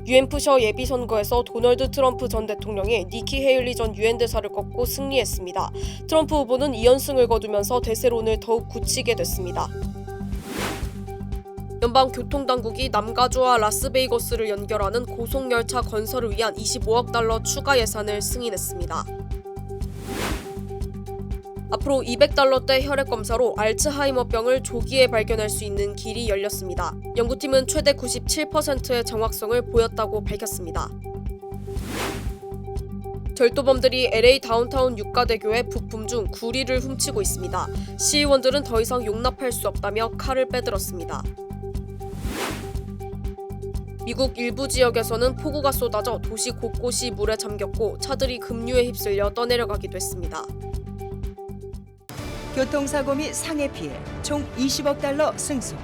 뉴햄프셔 예비선거에서 도널드 트럼프 전 대통령이 니키 헤일리 전 유엔 대사를 꺾고 승리했습니다. 트럼프 후보는 2연승을 거두면서 대세론을 더욱 굳히게 됐습니다. 연방교통당국이 남가주와 라스베이거스를 연결하는 고속열차 건설을 위한 25억 달러 추가 예산을 승인했습니다. 앞으로 200달러대 혈액검사로 알츠하이머병을 조기에 발견할 수 있는 길이 열렸습니다. 연구팀은 최대 97%의 정확성을 보였다고 밝혔습니다. 절도범들이 LA 다운타운 육가대교의 부품 중 구리를 훔치고 있습니다. 시의원들은 더 이상 용납할 수 없다며 칼을 빼들었습니다. 미국 일부 지역에서는 폭우가 쏟아져 도시 곳곳이 물에 잠겼고 차들이 급류에 휩쓸려 떠내려가기도 했습니다. 교통사고 및 상해 피해 총 20억 달러 승소.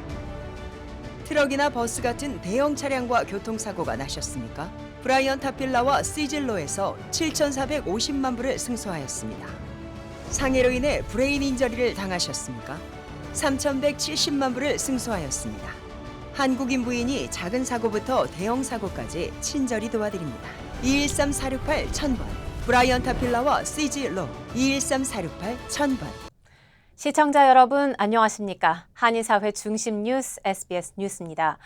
트럭이나 버스 같은 대형 차량과 교통사고가 나셨습니까? 브라이언 타필라와 시즐로에서 7,450만 불을 승소하였습니다. 상해로 인해 브레인 인저리를 당하셨습니까? 3,170만 불을 승소하였습니다. 한국인 부인이 작은 사고부터 대형 사고까지 친절히 도와드립니다. 213-468-1000번 브라이언 타필라와 시즐로 213-468-1000번. 시청자 여러분 안녕하십니까? 한인사회 중심 뉴스 SBS 뉴스입니다.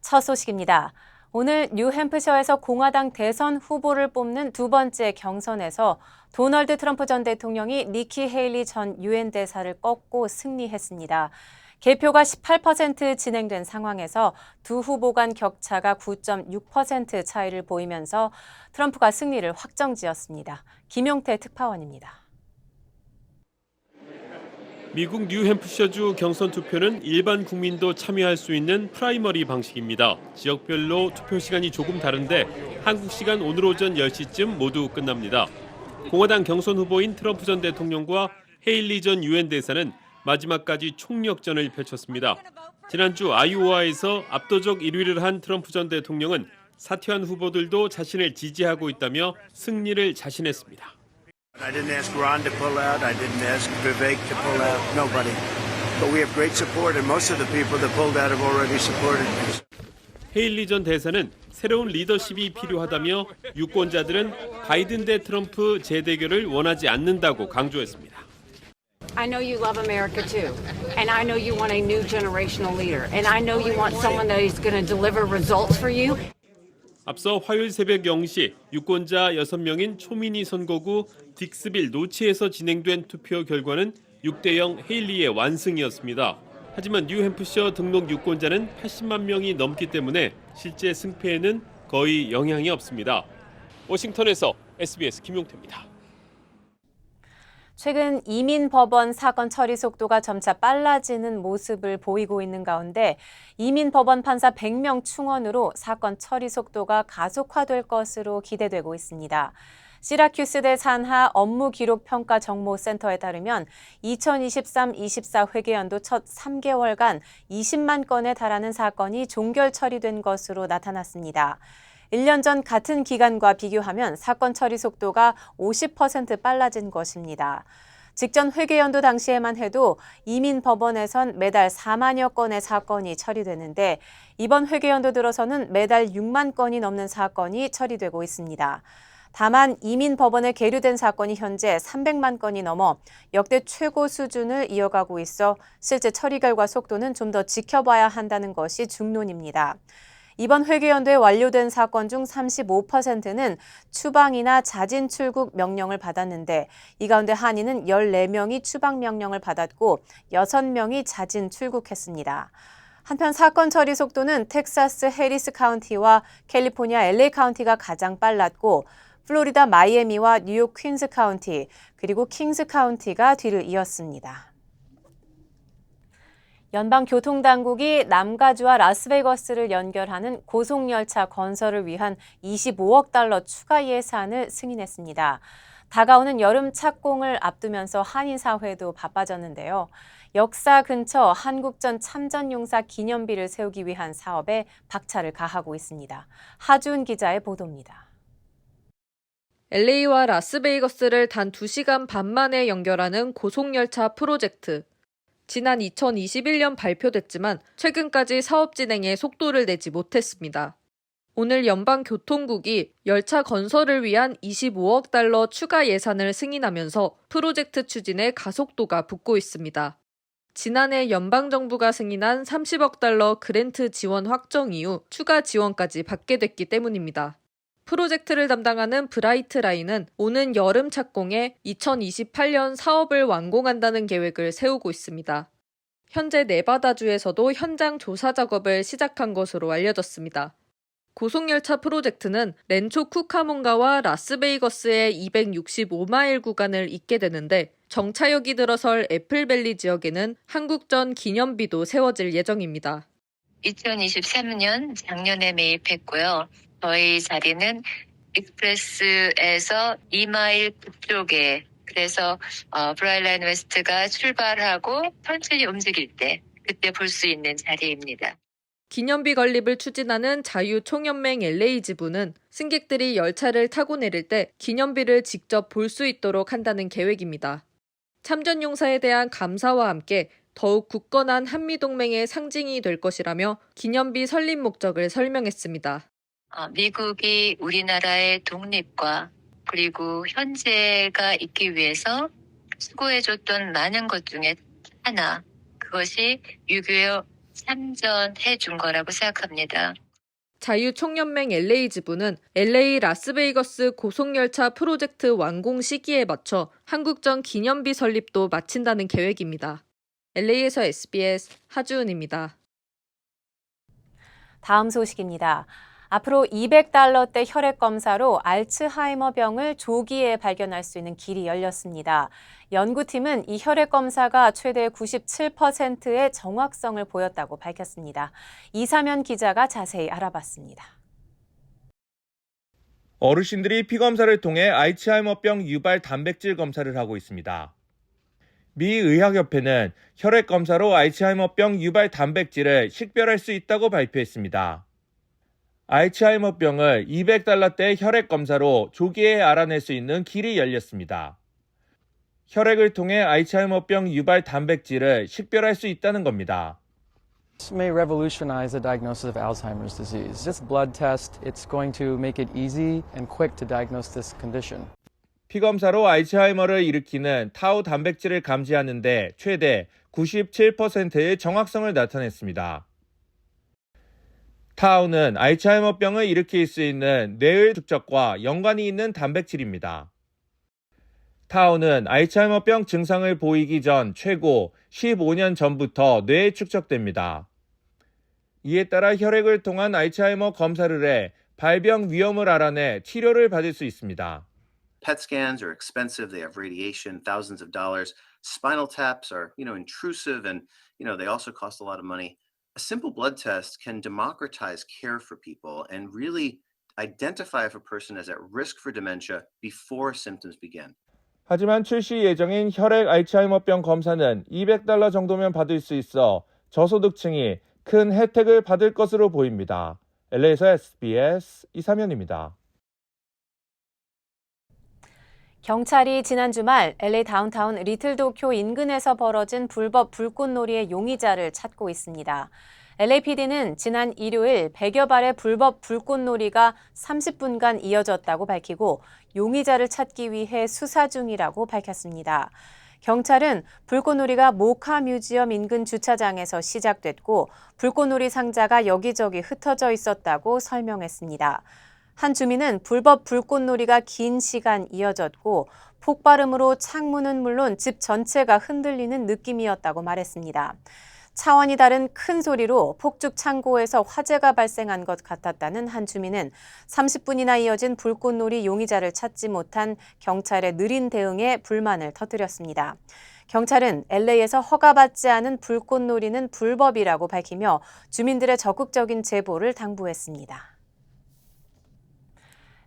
첫 소식입니다. 오늘 뉴햄프셔에서 공화당 대선 후보를 뽑는 두 번째 경선에서 도널드 트럼프 전 대통령이 니키 헤일리 전 유엔 대사를 꺾고 승리했습니다. 개표가 18% 진행된 상황에서 두 후보 간 격차가 9.6% 차이를 보이면서 트럼프가 승리를 확정지었습니다. 김용태 특파원입니다. 미국 뉴햄프셔주 경선 투표는 일반 국민도 참여할 수 있는 프라이머리 방식입니다. 지역별로 투표 시간이 조금 다른데 한국 시간 오늘 오전 10시쯤 모두 끝납니다. 공화당 경선 후보인 트럼프 전 대통령과 헤일리 전 유엔 대사는 마지막까지 총력전을 펼쳤습니다. 지난주 아이오와에서 압도적 1위를 한 트럼프 전 대통령은 사퇴한 후보들도 자신을 지지하고 있다며 승리를 자신했습니다. I didn't ask Ron to pull out. I didn't ask Vivek to pull out. Nobody. But we have great support, and most of the people that pulled out have already supported me. 헤일리 전 대사는 새로운 리더십이 필요하다며 유권자들은 바이든 대 트럼프 재대결을 원하지 않는다고 강조했습니다. I know you love America too, and I know you want a new generational leader, and I know you want someone that is going to deliver results for you. 앞서 화요일 새벽 0시 유권자 6명인 초미니 선거구 딕스빌 노치에서 진행된 투표 결과는 6대0 헤일리의 완승이었습니다. 하지만 뉴햄프셔 등록 유권자는 80만 명이 넘기 때문에 실제 승패에는 거의 영향이 없습니다. 워싱턴에서 SBS 김용태입니다. 최근 이민법원 사건 처리 속도가 점차 빨라지는 모습을 보이고 있는 가운데 이민법원 판사 100명 충원으로 사건 처리 속도가 가속화될 것으로 기대되고 있습니다. 시라큐스대 산하 업무기록평가정보센터에 따르면 2023-24 회계연도 첫 3개월간 20만 건에 달하는 사건이 종결 처리된 것으로 나타났습니다. 1년 전 같은 기간과 비교하면 사건 처리 속도가 50% 빨라진 것입니다. 직전 회계연도 당시에만 해도 이민법원에선 매달 4만여 건의 사건이 처리되는데 이번 회계연도 들어서는 매달 6만 건이 넘는 사건이 처리되고 있습니다. 다만 이민법원에 계류된 사건이 현재 300만 건이 넘어 역대 최고 수준을 이어가고 있어 실제 처리 결과 속도는 좀 더 지켜봐야 한다는 것이 중론입니다. 이번 회계연도에 완료된 사건 중 35%는 추방이나 자진 출국 명령을 받았는데 이 가운데 한인은 14명이 추방 명령을 받았고 6명이 자진 출국했습니다. 한편 사건 처리 속도는 텍사스 해리스 카운티와 캘리포니아 LA 카운티가 가장 빨랐고 플로리다 마이애미와 뉴욕 퀸즈 카운티 그리고 킹스 카운티가 뒤를 이었습니다. 연방교통당국이 남가주와 라스베이거스를 연결하는 고속열차 건설을 위한 25억 달러 추가 예산을 승인했습니다. 다가오는 여름 착공을 앞두면서 한인사회도 바빠졌는데요. 역사 근처 한국전 참전용사 기념비를 세우기 위한 사업에 박차를 가하고 있습니다. 하준 기자의 보도입니다. LA와 라스베이거스를 단 2시간 반 만에 연결하는 고속열차 프로젝트. 지난 2021년 발표됐지만 최근까지 사업 진행에 속도를 내지 못했습니다. 오늘 연방교통국이 열차 건설을 위한 25억 달러 추가 예산을 승인하면서 프로젝트 추진에 가속도가 붙고 있습니다. 지난해 연방정부가 승인한 30억 달러 그랜트 지원 확정 이후 추가 지원까지 받게 됐기 때문입니다. 프로젝트를 담당하는 브라이트 라인은 오는 여름 착공에 2028년 사업을 완공한다는 계획을 세우고 있습니다. 현재 네바다주에서도 현장 조사 작업을 시작한 것으로 알려졌습니다. 고속열차 프로젝트는 렌초 쿠카몬가와 라스베이거스의 265마일 구간을 잇게 되는데 정차역이 들어설 애플밸리 지역에는 한국전 기념비도 세워질 예정입니다. 2023년 작년에 매입했고요. 저희 자리는 익스프레스에서 2마일 북쪽에, 그래서 브라이라인 웨스트가 출발하고 천천히 움직일 때 그때 볼 수 있는 자리입니다. 기념비 건립을 추진하는 자유총연맹 LA 지부는 승객들이 열차를 타고 내릴 때 기념비를 직접 볼 수 있도록 한다는 계획입니다. 참전용사에 대한 감사와 함께 더욱 굳건한 한미동맹의 상징이 될 것이라며 기념비 설립 목적을 설명했습니다. 미국이 우리나라의 독립과 그리고 현재가 있기 위해서 수고해줬던 많은 것 중에 하나, 그것이 6.25 참전해 준 거라고 생각합니다. 자유총연맹 LA 지부는 LA 라스베이거스 고속열차 프로젝트 완공 시기에 맞춰 한국전 기념비 설립도 마친다는 계획입니다. LA에서 SBS 하주은입니다. 다음 소식입니다. 앞으로 200달러대 혈액 검사로 알츠하이머병을 조기에 발견할 수 있는 길이 열렸습니다. 연구팀은 이 혈액 검사가 최대 97%의 정확성을 보였다고 밝혔습니다. 이사면 기자가 자세히 알아봤습니다. 어르신들이 피검사를 통해 알츠하이머병 유발 단백질 검사를 하고 있습니다. 미 의학협회는 혈액 검사로 알츠하이머병 유발 단백질을 식별할 수 있다고 발표했습니다. 알츠하이머병을 200달러대 혈액 검사로 조기에 알아낼 수 있는 길이 열렸습니다. 혈액을 통해 알츠하이머병 유발 단백질을 식별할 수 있다는 겁니다. This may revolutionize the diagnosis of Alzheimer's disease. This blood test, it's going to make it easy and quick to diagnose this condition. 피검사로 알츠하이머를 일으키는 타우 단백질을 감지하는 데 최대 97%의 정확성을 나타냈습니다. 타우는 알츠하이머병을 일으킬 수 있는 뇌의 축적과 연관이 있는 단백질입니다. 타우는 알츠하이머병 증상을 보이기 전 최고 15년 전부터 뇌에 축적됩니다. 이에 따라 혈액을 통한 알츠하이머 검사를 해 발병 위험을 알아내 치료를 받을 수 있습니다. PET scans are expensive. They have radiation, thousands of dollars. Spinal taps are, intrusive and, they also cost a lot of money. A simple blood test can democratize care for people and really identify if a person is at risk for dementia before symptoms begin. 하지만 출시 예정인 혈액 알츠하이머병 검사는 200달러 정도면 받을 수 있어 저소득층이 큰 혜택을 받을 것으로 보입니다. LA에서 SBS 이사면입니다. 경찰이 지난 주말 LA 다운타운 리틀도쿄 인근에서 벌어진 불법 불꽃놀이의 용의자를 찾고 있습니다. LAPD는 지난 일요일 100여 발의 불법 불꽃놀이가 30분간 이어졌다고 밝히고 용의자를 찾기 위해 수사 중이라고 밝혔습니다. 경찰은 불꽃놀이가 모카 뮤지엄 인근 주차장에서 시작됐고 불꽃놀이 상자가 여기저기 흩어져 있었다고 설명했습니다. 한 주민은 불법 불꽃놀이가 긴 시간 이어졌고 폭발음으로 창문은 물론 집 전체가 흔들리는 느낌이었다고 말했습니다. 차원이 다른 큰 소리로 폭죽 창고에서 화재가 발생한 것 같았다는 한 주민은 30분이나 이어진 불꽃놀이 용의자를 찾지 못한 경찰의 느린 대응에 불만을 터뜨렸습니다. 경찰은 LA에서 허가받지 않은 불꽃놀이는 불법이라고 밝히며 주민들의 적극적인 제보를 당부했습니다.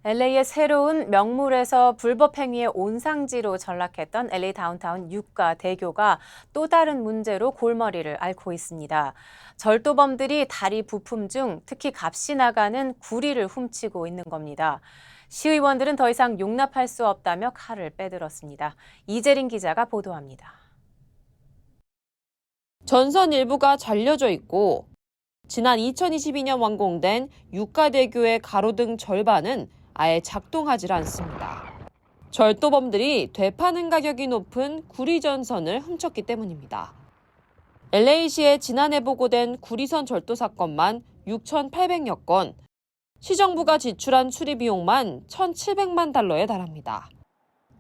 LA의 새로운 명물에서 불법 행위의 온상지로 전락했던 LA 다운타운 유가 대교가 또 다른 문제로 골머리를 앓고 있습니다. 절도범들이 다리 부품 중 특히 값이 나가는 구리를 훔치고 있는 겁니다. 시의원들은 더 이상 용납할 수 없다며 칼을 빼들었습니다. 이재린 기자가 보도합니다. 전선 일부가 잘려져 있고 지난 2022년 완공된 육가대교의 가로등 절반은 아예 작동하지 않습니다. 절도범들이 되파는 가격이 높은 구리전선을 훔쳤기 때문입니다. LA시에 지난해 보고된 구리선 절도 사건만 6,800여 건, 시정부가 지출한 수리 비용만 1,700만 달러에 달합니다.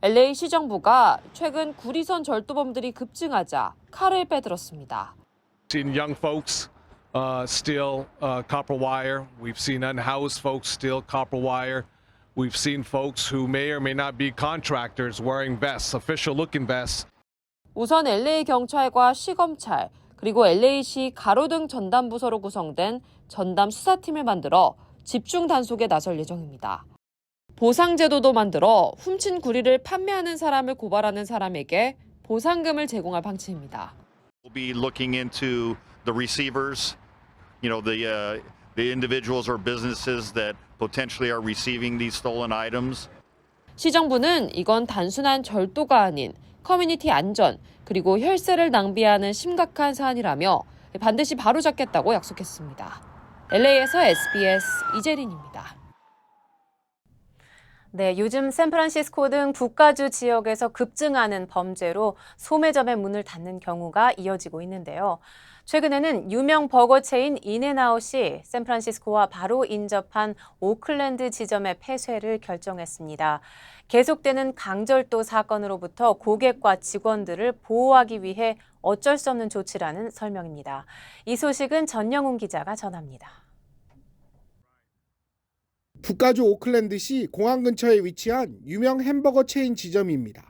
LA 시정부가 최근 구리선 절도범들이 급증하자 칼을 빼들었습니다. Seen young folks steal copper wire. We've seen unhoused folks steal copper wire. We've seen folks who may or may not be contractors wearing vests, official-looking vests. 우선 LA 경찰과 시검찰, 그리고 LA시 가로등 전담부서로 구성된 전담 수사팀을 만들어 집중 단속에 나설 예정입니다. 보상제도도 만들어 훔친 구리를 판매하는 사람을 고발하는 사람에게 보상금을 제공할 방침입니다. We'll be looking into the receivers, the individuals or businesses that potentially are receiving these stolen items. 시정부는 이건 단순한 절도가 아닌 커뮤니티 안전 그리고 혈세를 낭비하는 심각한 사안이라며 반드시 바로잡겠다고 약속했습니다. LA에서 SBS 이재린입니다. 네, 요즘 샌프란시스코 등 북가주 지역에서 급증하는 범죄로 소매점의 문을 닫는 경우가 이어지고 있는데요. 최근에는 유명 버거 체인 인앤아웃이 샌프란시스코와 바로 인접한 오클랜드 지점의 폐쇄를 결정했습니다. 계속되는 강절도 사건으로부터 고객과 직원들을 보호하기 위해 어쩔 수 없는 조치라는 설명입니다. 이 소식은 전영훈 기자가 전합니다. 북가주 오클랜드시 공항 근처에 위치한 유명 햄버거 체인 지점입니다.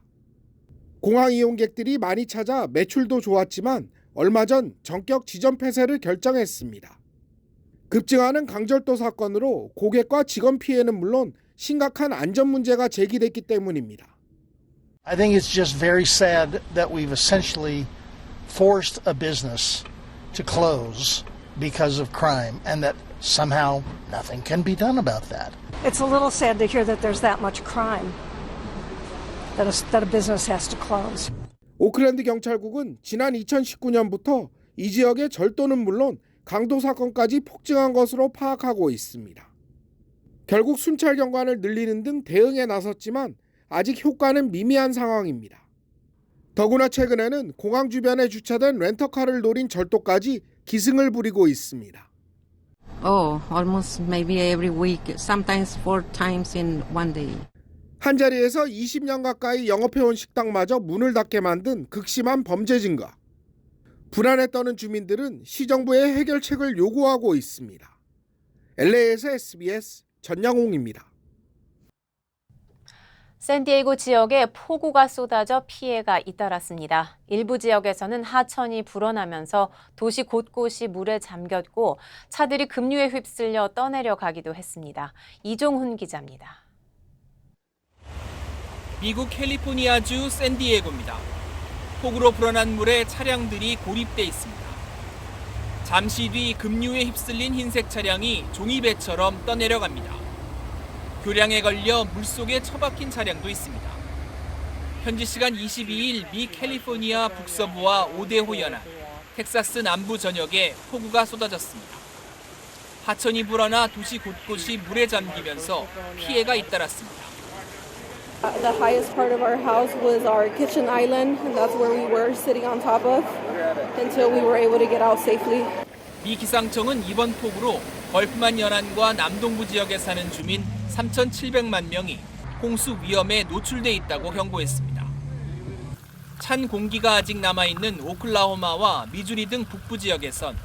공항 이용객들이 많이 찾아 매출도 좋았지만 얼마 전 전격 지점 폐쇄를 결정했습니다. 급증하는 강절도 사건으로 고객과 직원 피해는 물론 심각한 안전 문제가 제기됐기 때문입니다. I think it's just very sad that we've essentially forced a business to close because of crime and that somehow nothing can be done about that. It's a little sad to hear that there's that much crime that a business has to close. 오클랜드 경찰국은 지난 2019년부터 이 지역의 절도는 물론 강도 사건까지 폭증한 것으로 파악하고 있습니다. 결국 순찰 경관을 늘리는 등 대응에 나섰지만 아직 효과는 미미한 상황입니다. 더구나 최근에는 공항 주변에 주차된 렌터카를 노린 절도까지 기승을 부리고 있습니다. Almost maybe every week, sometimes 4 times in one day. 한 자리에서 20년 가까이 영업해온 식당마저 문을 닫게 만든 극심한 범죄 증가. 불안에 떠는 주민들은 시정부의 해결책을 요구하고 있습니다. LA에서 SBS 전영웅입니다. 샌디에이고 지역에 폭우가 쏟아져 피해가 잇따랐습니다. 일부 지역에서는 하천이 불어나면서 도시 곳곳이 물에 잠겼고 차들이 급류에 휩쓸려 떠내려 가기도 했습니다. 이종훈 기자입니다. 미국 캘리포니아주 샌디에이고입니다. 폭우로 불어난 물에 차량들이 고립돼 있습니다. 잠시 뒤 급류에 휩쓸린 흰색 차량이 종이배처럼 떠내려갑니다. 교량에 걸려 물속에 처박힌 차량도 있습니다. 현지 시간 22일 미 캘리포니아 북서부와 오데호 연안, 텍사스 남부 전역에 폭우가 쏟아졌습니다. 하천이 불어나 도시 곳곳이 물에 잠기면서 피해가 잇따랐습니다. The highest part of our house was our kitchen island, and that's where we were sitting on top of until we were able to get out safely. 미 기상청은 이번 폭우로 걸프만 연안과 남동부 지역에 사는 주민 3,700만 명이 홍수 위험에 노출돼 있다고 경고했습니다. 찬 공기가 아직 남아있는 오클라호마와 미주리 등 북부 지역에선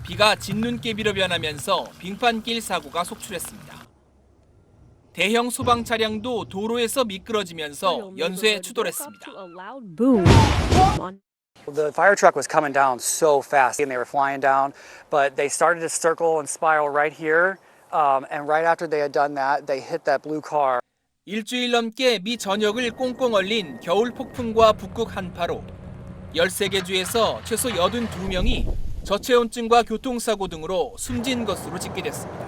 비가 진눈깨비로 변하면서 빙판길 사고가 속출했습니다. 대형 소방 차량도 도로에서 미끄러지면서 연쇄 추돌했습니다. The fire truck was coming down so fast and they were flying down, but they started to circle and spiral right here. And right after they had done that, they hit that blue car. 일주일 넘게 미 전역을 꽁꽁 얼린 겨울 폭풍과 북극 한파로 13개 주에서 최소 82명이 저체온증과 교통사고 등으로 숨진 것으로 집계됐습니다.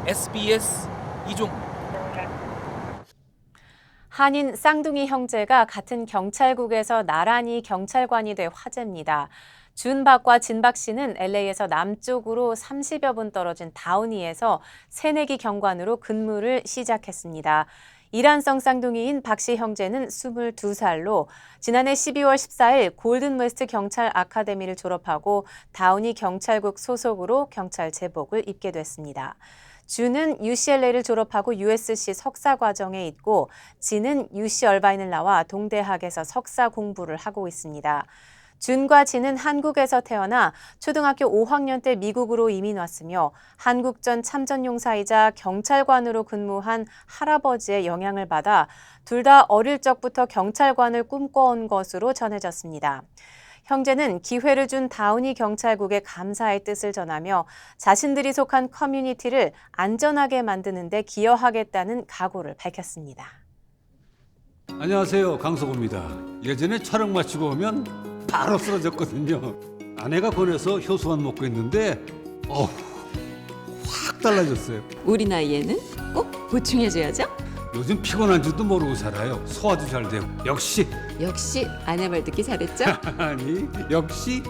SBS 이종훈. 한인 쌍둥이 형제가 같은 경찰국에서 나란히 경찰관이 돼 화제입니다. 준박과 진박 씨는 LA에서 남쪽으로 30여 분 떨어진 다우니에서 새내기 경관으로 근무를 시작했습니다. 이란성 쌍둥이인 박 씨 형제는 22살로 지난해 12월 14일 골든웨스트 경찰 아카데미를 졸업하고 다우니 경찰국 소속으로 경찰 제복을 입게 됐습니다. 준은 UCLA를 졸업하고 USC 석사 과정에 있고 진은 UC 얼바인을 나와 동대학에서 석사 공부를 하고 있습니다. 준과 진은 한국에서 태어나 초등학교 5학년 때 미국으로 이민 왔으며 한국 전 참전용사이자 경찰관으로 근무한 할아버지의 영향을 받아 둘 다 어릴 적부터 경찰관을 꿈꿔온 것으로 전해졌습니다. 형제는 기회를 준 다우니 경찰국에 감사의 뜻을 전하며 자신들이 속한 커뮤니티를 안전하게 만드는 데 기여하겠다는 각오를 밝혔습니다. 안녕하세요, 강석호입니다. 예전에 촬영 마치고 오면 바로 쓰러졌거든요. 아내가 권해서 효소만 먹고 있는데 확 달라졌어요. 우리 나이에는 꼭 보충해줘야죠. 요즘 피곤한 줄도 모르고 살아요. 소화도 잘 되고. 역시 아내 말 듣기 잘했죠? 아니 역시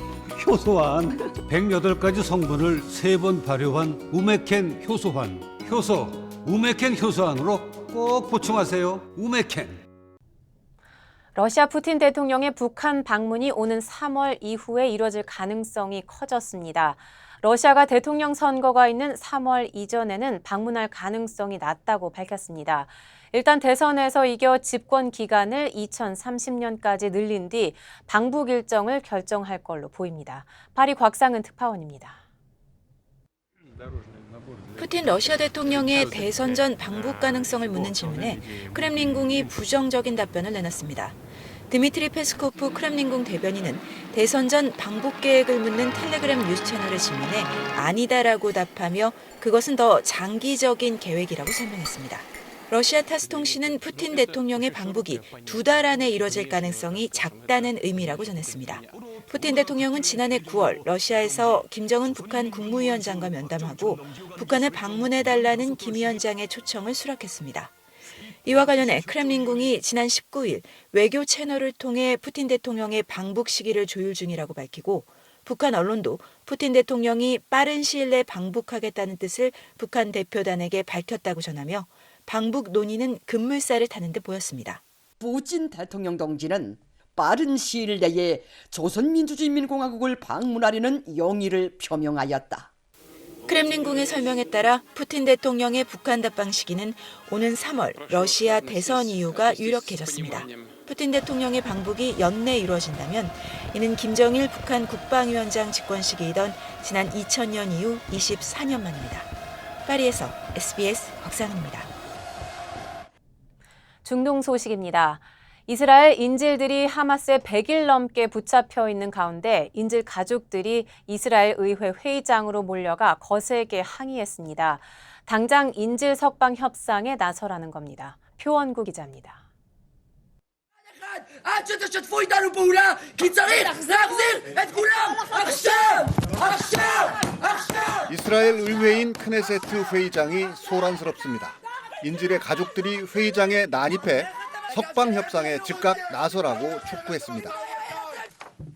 효소환. 108가지 성분을 3번 발효한 우메켄 효소환. 효소 우메켄 효소환으로 꼭 보충하세요. 우메켄. 러시아 푸틴 대통령의 북한 방문이 오는 3월 이후에 이뤄질 가능성이 커졌습니다. 러시아가 대통령 선거가 있는 3월 이전에는 방문할 가능성이 낮다고 밝혔습니다. 일단 대선에서 이겨 집권 기간을 2030년까지 늘린 뒤 방북 일정을 결정할 걸로 보입니다. 파리 곽상은 특파원입니다. 푸틴 러시아 대통령의 대선 전 방북 가능성을 묻는 질문에 크렘린궁이 부정적인 답변을 내놨습니다. 드미트리 페스코프 크렘린궁 대변인은 대선 전 방북 계획을 묻는 텔레그램 뉴스 채널의 질문에 아니다라고 답하며 그것은 더 장기적인 계획이라고 설명했습니다. 러시아 타스 통신은 푸틴 대통령의 방북이 2달 안에 이뤄질 가능성이 작다는 의미라고 전했습니다. 푸틴 대통령은 지난해 9월 러시아에서 김정은 북한 국무위원장과 면담하고 북한을 방문해달라는 김 위원장의 초청을 수락했습니다. 이와 관련해 크렘린궁이 지난 19일 외교 채널을 통해 푸틴 대통령의 방북 시기를 조율 중이라고 밝히고 북한 언론도 푸틴 대통령이 빠른 시일 내에 방북하겠다는 뜻을 북한 대표단에게 밝혔다고 전하며 방북 논의는 급물살을 타는 데 보였습니다. 푸틴 대통령 동지는 빠른 시일 내에 조선민주주의인민공화국을 방문하려는 용의를 표명하였다. 크렘린궁의 설명에 따라 푸틴 대통령의 북한 답방 시기는 오는 3월 러시아 대선 이후가 유력해졌습니다. 푸틴 대통령의 방북이 연내 이루어진다면 이는 김정일 북한 국방위원장 집권 시기이던 지난 2000년 이후 24년 만입니다. 파리에서 SBS 곽상은입니다. 중동 소식입니다. 이스라엘 인질들이 하마스에 100일 넘게 붙잡혀 있는 가운데 인질 가족들이 이스라엘 의회 회의장으로 몰려가 거세게 항의했습니다. 당장 인질 석방 협상에 나서라는 겁니다. 표원구 기자입니다. 이스라엘 의회인 크네세트 회의장이 소란스럽습니다. 인질의 가족들이 회의장에 난입해 석방 협상에 즉각 나서라고 촉구했습니다.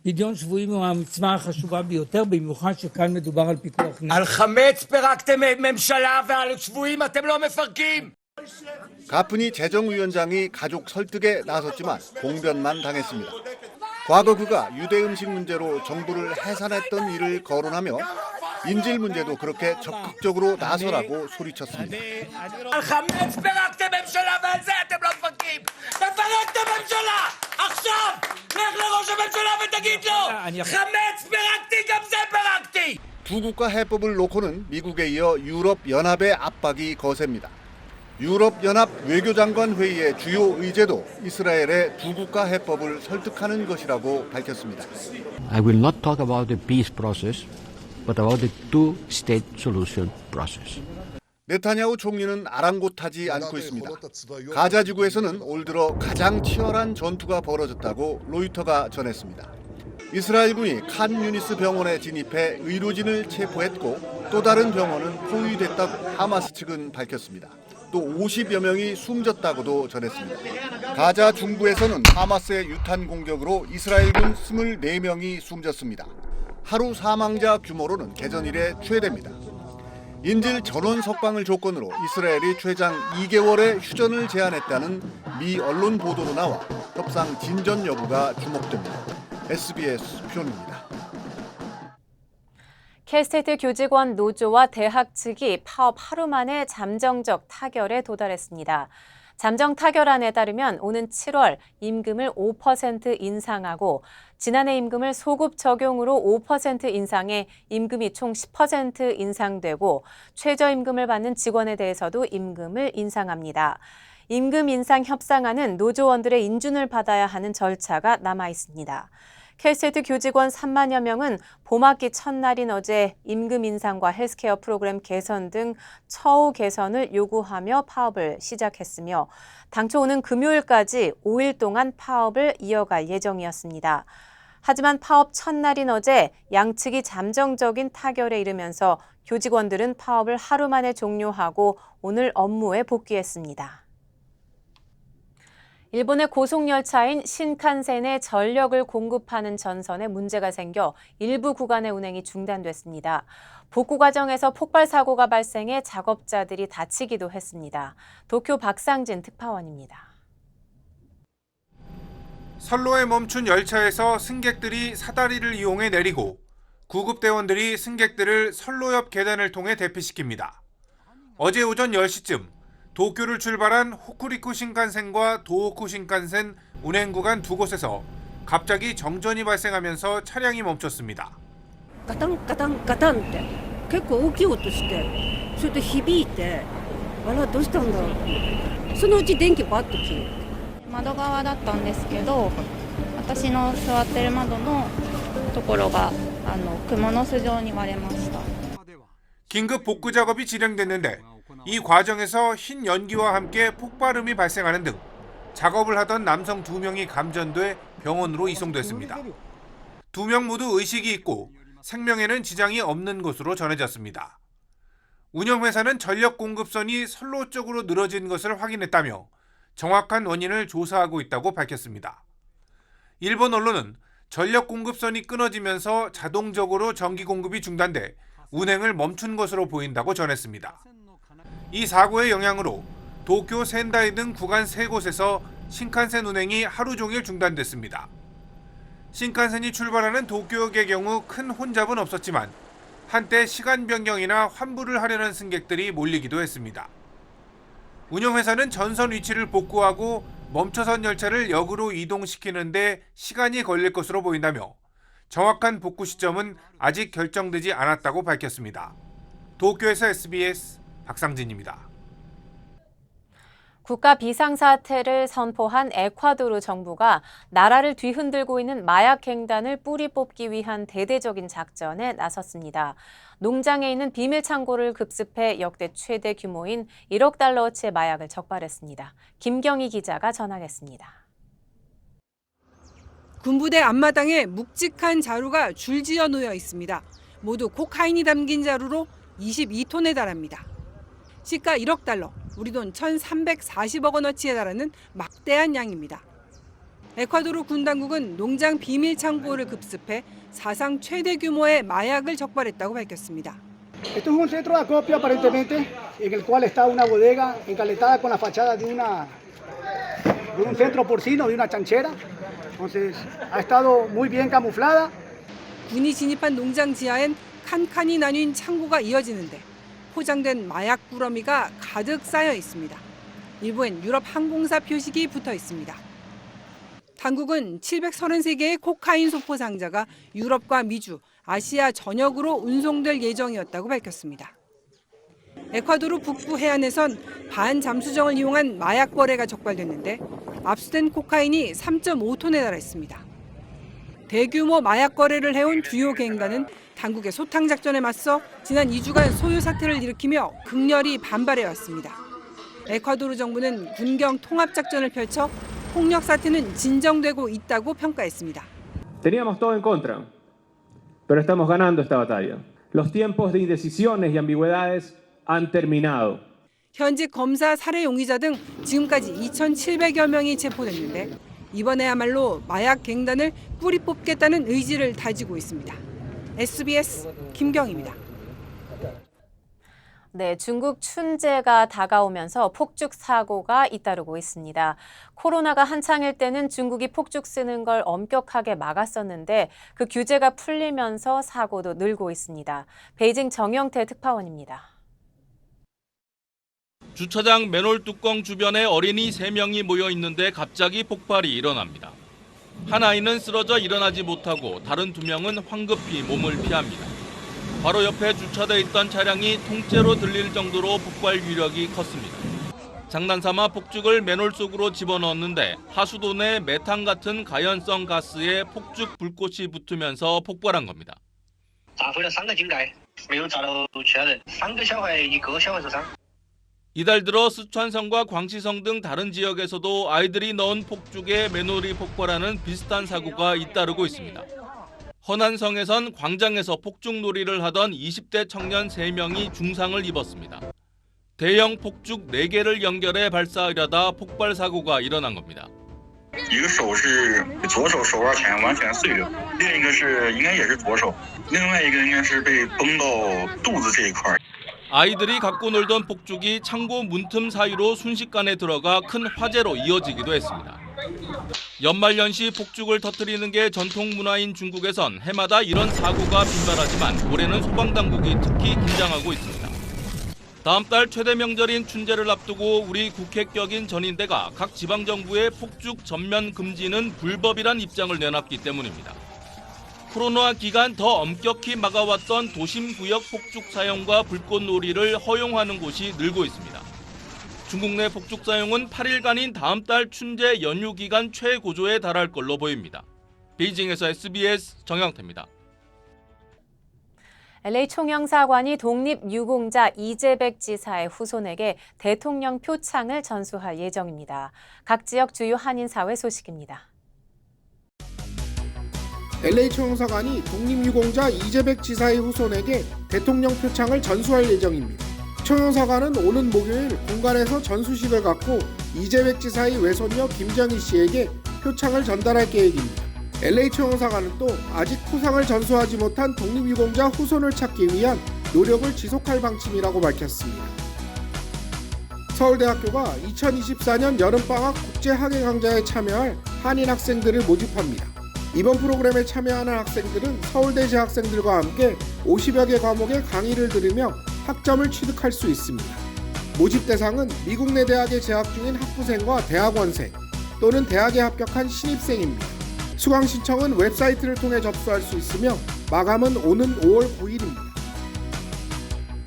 פדיון שבויים הוא המצווה החשובה ביותר, במיוחד שכאן מדובר על פיקוח נפש. על חמץ פירקתם ממשלה ועל שבויים אתם לא מפרקים. 가프니 재정위원장이 가족 설득에 나섰지만 공변만 당했습니다. 과거 그가 유대 음식 문제로 정부를 해산했던 일을 거론하며 인질 문제도 그렇게 적극적으로 나서라고 소리쳤습니다. על חמץ פירקתם ממשלה ועל זה אתם לא מפרקים. תפרק את הממשלה עכשיו. לך לראש הממשלה ותגיד לו חמץ פירקתי גם זה פירקתי. 두 국가 해법을 놓고는 미국에 이어 유럽 연합의 압박이 거셉니다. 유럽 연합 외교장관 회의의 주요 의제도 이스라엘의 두 국가 해법을 설득하는 것이라고 밝혔습니다. I will not talk about the peace process, but about the two-state solution process. 네타냐후 총리는 아랑곳하지 않고 있습니다. 가자 지구에서는 올 들어 가장 치열한 전투가 벌어졌다고 로이터가 전했습니다. 이스라엘군이 칸 유니스 병원에 진입해 의료진을 체포했고 또 다른 병원은 포위됐다고 하마스 측은 밝혔습니다. 또 50여 명이 숨졌다고도 전했습니다. 가자 중부에서는 하마스의 유탄 공격으로 이스라엘군 24명이 숨졌습니다. 하루 사망자 규모로는 개전 이래 최대입니다. 인질 전원 석방을 조건으로 이스라엘이 최장 2개월의 휴전을 제안했다는 미 언론 보도로 나와 협상 진전 여부가 주목됩니다. SBS 표현입니다. K스테이트 교직원 노조와 대학 측이 파업 하루 만에 잠정적 타결에 도달했습니다. 잠정 타결안에 따르면 오는 7월 임금을 5% 인상하고 지난해 임금을 소급 적용으로 5% 인상해 임금이 총 10% 인상되고 최저임금을 받는 직원에 대해서도 임금을 인상합니다. 임금 인상 협상안은 노조원들의 인준을 받아야 하는 절차가 남아 있습니다. K스테이트 교직원 3만여 명은 봄학기 첫날인 어제 임금 인상과 헬스케어 프로그램 개선 등 처우 개선을 요구하며 파업을 시작했으며 당초 오는 금요일까지 5일 동안 파업을 이어갈 예정이었습니다. 하지만 파업 첫날인 어제 양측이 잠정적인 타결에 이르면서 교직원들은 파업을 하루 만에 종료하고 오늘 업무에 복귀했습니다. 일본의 고속열차인 신칸센에 전력을 공급하는 전선에 문제가 생겨 일부 구간의 운행이 중단됐습니다. 복구 과정에서 폭발 사고가 발생해 작업자들이 다치기도 했습니다. 도쿄 박상진 특파원입니다. 선로에 멈춘 열차에서 승객들이 사다리를 이용해 내리고 구급대원들이 승객들을 선로 옆 계단을 통해 대피시킵니다. 어제 오전 10시쯤 도쿄를 출발한 호쿠리쿠 신칸센과 도호쿠 신칸센 운행 구간 두 곳에서 갑자기 정전이 발생하면서 차량이 멈췄습니다. ガタンガタンガタンって結構大きい音してそれで響いてあらどうしたんだろうそのうち電気バッと消えて窓側だったんですけど私の座ってる窓のところが蜘蛛の巣状に割れました。 긴급 복구 작업이 진행됐는데 이 과정에서 흰 연기와 함께 폭발음이 발생하는 등 작업을 하던 남성 2명이 감전돼 병원으로 이송됐습니다. 2명 모두 의식이 있고 생명에는 지장이 없는 것으로 전해졌습니다. 운영회사는 전력 공급선이 선로 쪽으로 늘어진 것을 확인했다며 정확한 원인을 조사하고 있다고 밝혔습니다. 일본 언론은 전력 공급선이 끊어지면서 자동적으로 전기 공급이 중단돼 운행을 멈춘 것으로 보인다고 전했습니다. 이 사고의 영향으로 도쿄, 센다이 등 구간 3곳에서 신칸센 운행이 하루 종일 중단됐습니다. 신칸센이 출발하는 도쿄역의 경우 큰 혼잡은 없었지만 한때 시간 변경이나 환불을 하려는 승객들이 몰리기도 했습니다. 운영회사는 전선 위치를 복구하고 멈춰선 열차를 역으로 이동시키는 데 시간이 걸릴 것으로 보인다며 정확한 복구 시점은 아직 결정되지 않았다고 밝혔습니다. 도쿄에서 SBS 박상진입니다. 국가 비상사태를 선포한 에콰도르 정부가 나라를 뒤흔들고 있는 마약 갱단을 뿌리 뽑기 위한 대대적인 작전에 나섰습니다. 농장에 있는 비밀 창고를 급습해 역대 최대 규모인 1억 달러어치의 마약을 적발했습니다. 김경희 기자가 전하겠습니다. 군부대 앞마당에 묵직한 자루가 줄지어 놓여 있습니다. 모두 코카인이 담긴 자루로 22톤에 달합니다. 시가 1억 달러, 우리 돈 1,340억 원어치에 달하는 막대한 양입니다. 에콰도르 군 당국은 농장 비밀 창고를 급습해 사상 최대 규모의 마약을 적발했다고 밝혔습니다. Esto es un centro de acopio aparentemente en el cual está una bodega encaletada con la fachada de un centro porcino, de una chanchera. Entonces ha estado muy bien camuflada. 군이 진입한 농장 지하엔 칸칸이 나뉜 창고가 이어지는데 포장된 마약 꾸러미가 가득 쌓여 있습니다. 일부엔 유럽 항공사 표식이 붙어 있습니다. 당국은 733개의 코카인 소포 상자가 유럽과 미주, 아시아 전역으로 운송될 예정이었다고 밝혔습니다. 에콰도르 북부 해안에선 반잠수정을 이용한 마약 거래가 적발됐는데 압수된 코카인이 3.5톤에 달했습니다. 대규모 마약 거래를 해온 주요 갱단은 당국의 소탕 작전에 맞서 지난 2주간 소요 사태를 일으키며 극렬히 반발해왔습니다. 에콰도르 정부는 군경 통합 작전을 펼쳐 폭력 사태는 진정되고 있다고 평가했습니다. Teníamos todo en contra, pero estamos ganando esta batalla. Los tiempos de indecisiones y ambigüedades han terminado. 현직 검사 살해 용의자 등 지금까지 2,700여 명이 체포됐는데 이번에야말로 마약 갱단을 뿌리 뽑겠다는 의지를 다지고 있습니다. SBS 김경입니다. 네, 중국 춘제가 다가오면서 폭죽 사고가 잇따르고 있습니다. 코로나가 한창일 때는 중국이 폭죽 쓰는 걸 엄격하게 막았었는데 그 규제가 풀리면서 사고도 늘고 있습니다. 베이징 정영태 특파원입니다. 주차장 맨홀 뚜껑 주변에 어린이 3명이 모여 있는데 갑자기 폭발이 일어납니다. 한 아이는 쓰러져 일어나지 못하고 다른 2명은 황급히 몸을 피합니다. 바로 옆에 주차돼 있던 차량이 통째로 들릴 정도로 폭발 위력이 컸습니다. 장난삼아 폭죽을 맨홀 속으로 집어넣었는데 하수도 내 메탄 같은 가연성 가스에 폭죽 불꽃이 붙으면서 폭발한 겁니다. 이달 들어 스촨성과 광시성 등 다른 지역에서도 아이들이 넣은 폭죽에 맨홀이 폭발하는 비슷한 사고가 잇따르고 있습니다. 허난성에선 광장에서 폭죽놀이를 하던 20대 청년 3명이 중상을 입었습니다. 대형 폭죽 4개를 연결해 발사하려다 폭발 사고가 일어난 겁니다. 一个手是左手手腕前完全碎了，另一个是应该也是左手，另外一个应该是被崩到肚子这一块。 아이들이 갖고 놀던 폭죽이 창고 문틈 사이로 순식간에 들어가 큰 화재로 이어지기도 했습니다. 연말연시 폭죽을 터뜨리는 게 전통 문화인 중국에선 해마다 이런 사고가 빈발하지만 올해는 소방당국이 특히 긴장하고 있습니다. 다음 달 최대 명절인 춘제를 앞두고 우리 국회 격인 전인대가 각 지방정부의 폭죽 전면 금지는 불법이란 입장을 내놨기 때문입니다. 코로나 기간 더 엄격히 막아왔던 도심구역 폭죽 사용과 불꽃놀이를 허용하는 곳이 늘고 있습니다. 중국 내 폭죽 사용은 8일간인 다음 달 춘제 연휴 기간 최고조에 달할 걸로 보입니다. 베이징에서 SBS 정영태입니다. LA 총영사관이 독립유공자 이재백 지사의 후손에게 대통령 표창을 전수할 예정입니다. 각 지역 주요 한인사회 소식입니다. LA 총영사관이 독립유공자 이재백 지사의 후손에게 대통령 표창을 전수할 예정입니다. 총영사관은 오는 목요일 공관에서 전수식을 갖고 이재백 지사의 외손녀 김정희 씨에게 표창을 전달할 계획입니다. LA 총영사관은 또 아직 포상을 전수하지 못한 독립유공자 후손을 찾기 위한 노력을 지속할 방침이라고 밝혔습니다. 서울대학교가 2024년 여름방학 국제학예강좌에 참여할 한인 학생들을 모집합니다. 이번 프로그램에 참여하는 학생들은 서울대 재학생들과 함께 50여 개 과목의 강의를 들으며 학점을 취득할 수 있습니다. 모집 대상은 미국 내 대학에 재학 중인 학부생과 대학원생 또는 대학에 합격한 신입생입니다. 수강 신청은 웹사이트를 통해 접수할 수 있으며 마감은 오는 5월 9일입니다.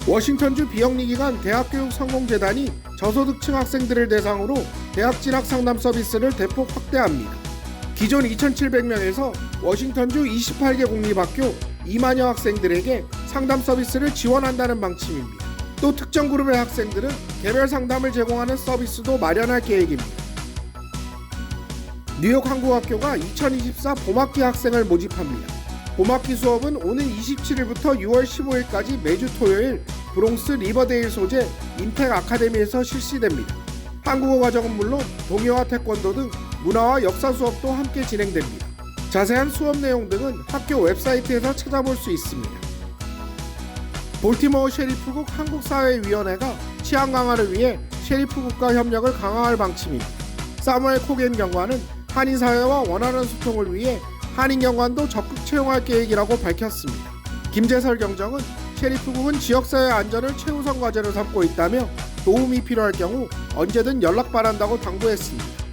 워싱턴주 비영리기관 대학교육성공재단이 저소득층 학생들을 대상으로 대학 진학 상담 서비스를 대폭 확대합니다. 기존 2,700명에서 워싱턴주 28개 공립학교 2만여 학생들에게 상담 서비스를 지원한다는 방침입니다. 또 특정 그룹의 학생들은 개별 상담을 제공하는 서비스도 마련할 계획입니다. 뉴욕 한국학교가 2024 봄학기 학생을 모집합니다. 봄학기 수업은 오는 27일부터 6월 15일까지 매주 토요일 브롱스 리버데일 소재 임팩 아카데미에서 실시됩니다. 한국어 과정은 물론 동요와 태권도 등 문화와 역사 수업도 함께 진행됩니다. 자세한 수업 내용 등은 학교 웹사이트에서 찾아볼 수 있습니다. 볼티모어 셰리프국 한국사회위원회가 치안 강화를 위해 셰리프국과 협력을 강화할 방침입니다. 사무엘 코겐 경관은 한인사회와 원활한 소통을 위해 한인경관도 적극 채용할 계획이라고 밝혔습니다. 김재설 경정은 셰리프국은 지역사회 안전을 최우선 과제로 삼고 있다며 도움이 필요할 경우 언제든 연락 바란다고 당부했습니다.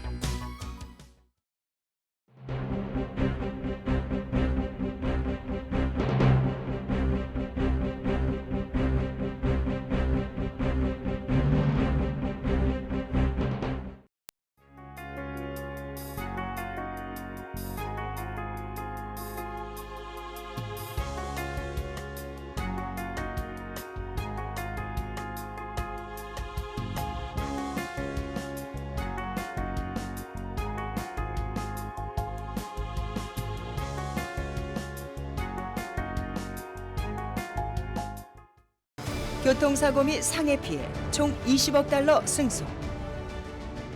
교통사고 및 상해 피해 총 20억 달러 승소.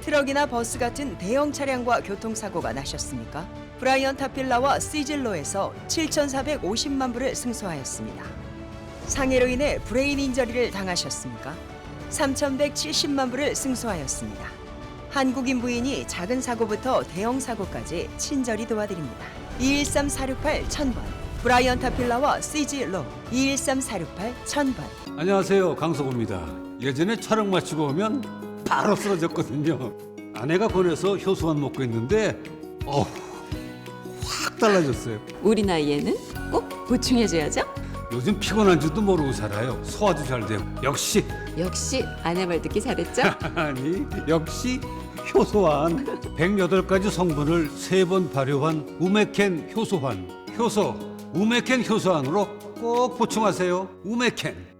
트럭이나 버스 같은 대형 차량과 교통사고가 나셨습니까? 브라이언 타필라와 시즐로에서 7,450만 불을 승소하였습니다. 상해로 인해 브레인 인저리를 당하셨습니까? 3,170만 불을 승소하였습니다. 한국인 부인이 작은 사고부터 대형 사고까지 친절히 도와드립니다. 213-468-1000번 브라이언 타필라와 시즐로 213-468-1000번. 안녕하세요, 강석호입니다. 예전에 촬영 마치고 오면 바로 쓰러졌거든요. 아내가 권해서 효소환 먹고 있는데 확 달라졌어요. 우리 나이에는 꼭 보충해줘야죠. 요즘 피곤한 줄도 모르고 살아요. 소화도 잘 되고. 역시 아내 말 듣기 잘했죠? 아니 역시 효소환. 108가지 성분을 3번 발효한 우메켄 효소환. 우메켄 효소환으로 꼭 보충하세요. 우메켄.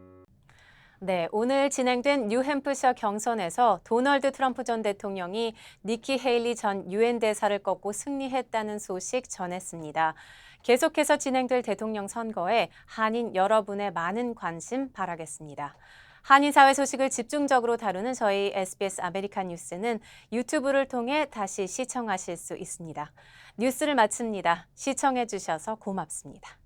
네, 오늘 진행된 뉴햄프셔 경선에서 도널드 트럼프 전 대통령이 니키 헤일리 전 유엔 대사를 꺾고 승리했다는 소식 전했습니다. 계속해서 진행될 대통령 선거에 한인 여러분의 많은 관심 바라겠습니다. 한인 사회 소식을 집중적으로 다루는 저희 SBS 아메리칸 뉴스는 유튜브를 통해 다시 시청하실 수 있습니다. 뉴스를 마칩니다. 시청해 주셔서 고맙습니다.